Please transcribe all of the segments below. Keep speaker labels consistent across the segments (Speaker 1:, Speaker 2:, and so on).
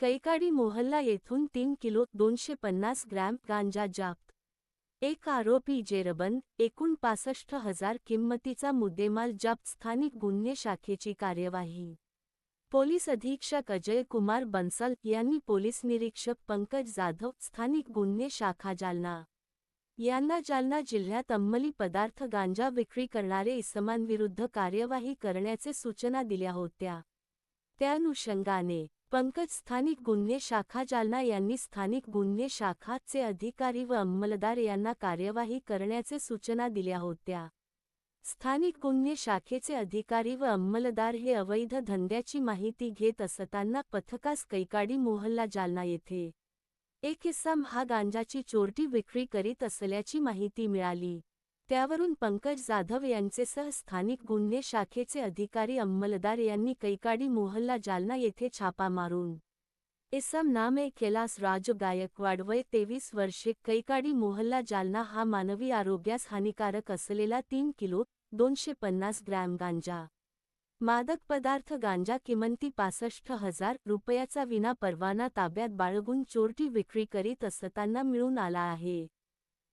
Speaker 1: कैकाडी मोहल्ला येथून 3 kilo 250 gram गांजा जप्त। एक आरोपी जेरबंद, एकूण 65,000 किंमतीचा मुद्देमाल जप्त। स्थानिक गुन्हे शाखेची कार्यवाही। पोलीस अधीक्षक अजय कुमार बन्सल यांनी पोलीस निरीक्षक पंकज जाधव, स्थानिक गुन्हे शाखा जालना यांना जालना जिल्ह्यात अंमली पदार्थ गांजा विक्री करणारे इसमांविरुद्ध कार्यवाही करण्याचे सूचना दिल्या होत्या। त्यानुषंगाने पंकज स्थानिक गुन्हे शाखा जालना यांनी स्थानिक गुन्हे शाखा चे अधिकारी व अंमलदार यांना कार्यवाही करण्याचे सूचना दिल्या होत्या। स्थानिक गुन्हे शाखेचे अधिकारी व अंमलदार हे अवैध धंद्याची माहिती घेत असताना पथकास कैकाडी मोहल्ला जालना येथे एक इसम हा गांजाची चोरटी विक्री करीत असल्याची माहिती मिळाली। त्यावरून पंकज जाधव यांचेसह स्थानिक गुन्हे शाखेचे अधिकारी अंमलदार यांनी कैकाडी मोहल्ला जालना येथे छापा मारून इसम नामे कैलास राजू गायकवाड वय 23 वर्षे कैकाडी मोहल्ला जालना हा मानवी आरोग्यास हानिकारक असलेला 3 किलो 250 ग्रॅम गांजा मादक पदार्थ गांजा किमती 65,000 रुपयाचा विना परवाना ताब्यात बाळगून चोरटी विक्री करीत असताना मिळून आला आहे।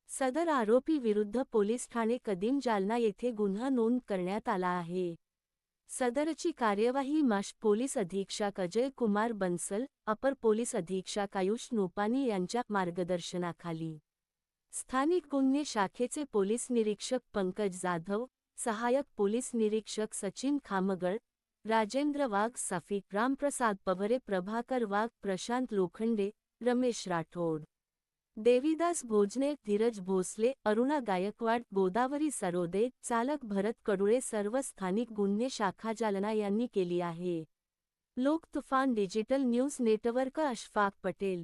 Speaker 1: सदर आरोपी विरुद्ध पोलीस ठाणे कदीम जालना येथे गुन्हा नोंद करण्यात आला आहे। सदरची कार्यवाही माश पोलीस अधीक्षक अजय कुमार बन्सल, अपर पोलीस अधीक्षक आयुष नोपानी यांच्या मार्गदर्शनाखाली स्थानिक गुन्हे शाखेचे पोलीस निरीक्षक पंकज जाधव, सहायक पोलीस निरीक्षक सचिन खामगळ, राजेंद्र वाघ सफी, रामप्रसाद पवरे, प्रभाकर वाघ, प्रशांत लोखंडे, रमेश राठोड, देवीदास भोजने, धीरज भोसले, अरुणा गायकवाड, गोदावरी सरोदे, चालक भरत कडुळे सर्व स्थानिक गुन्हे शाखा जालना यांनी केली आहे। लोक तुफान digital news network Ashfaq Patel.